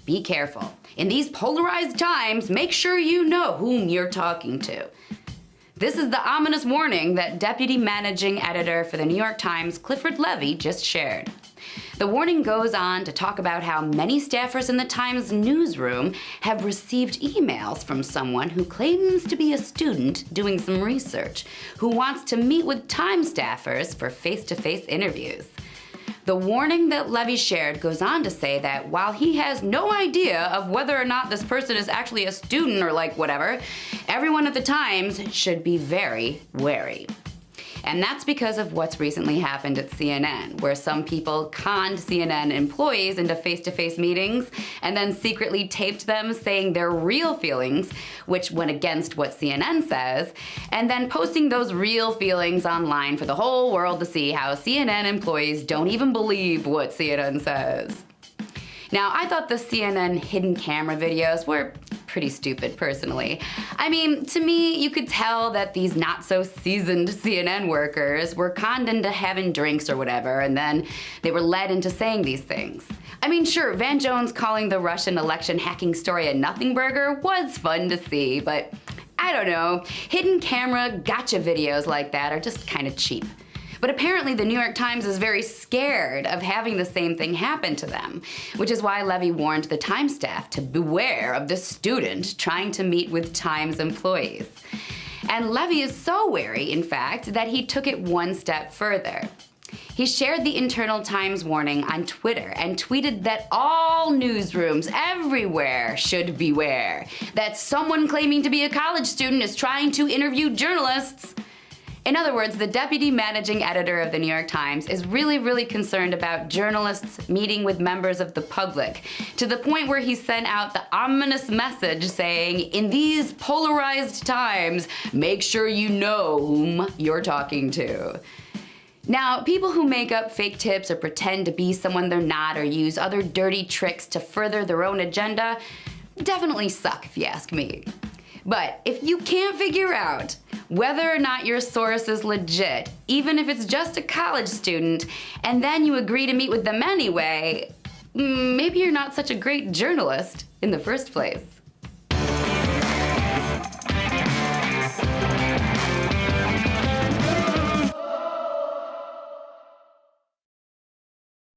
be careful. In these polarized times, make sure you know whom you're talking to. This is the ominous warning that Deputy Managing Editor for the New York Times, Clifford Levy, just shared. The warning goes on to talk about how many staffers in the Times newsroom have received emails from someone who claims to be a student doing some research, who wants to meet with Times staffers for face-to-face interviews. The warning that Levy shared goes on to say that while he has no idea of whether or not this person is actually a student or like whatever, everyone at the Times should be very wary. And that's because of what's recently happened at CNN, where some people conned CNN employees into face-to-face meetings and then secretly taped them saying their real feelings, which went against what CNN says, and then posting those real feelings online for the whole world to see how CNN employees don't even believe what CNN says. Now, I thought the CNN hidden camera videos were pretty stupid, personally. I mean, to me, you could tell that these not-so-seasoned CNN workers were conned into having drinks or whatever, and then they were led into saying these things. I mean, sure, Van Jones calling the Russian election hacking story a nothing burger was fun to see, but I don't know, hidden camera gotcha videos like that are just kind of cheap. But apparently the New York Times is very scared of having the same thing happen to them, which is why Levy warned the Times staff to beware of the student trying to meet with Times employees. And Levy is so wary, in fact, that he took it one step further. He shared the internal Times warning on Twitter and tweeted that all newsrooms everywhere should beware, that someone claiming to be a college student is trying to interview journalists. In other words, the deputy managing editor of the New York Times is really concerned about journalists meeting with members of the public, to the point where he sent out the ominous message saying, in these polarized times, make sure you know whom you're talking to. Now, people who make up fake tips or pretend to be someone they're not or use other dirty tricks to further their own agenda definitely suck, if you ask me. But if you can't figure out whether or not your source is legit, even if it's just a college student, and then you agree to meet with them anyway, maybe you're not such a great journalist in the first place.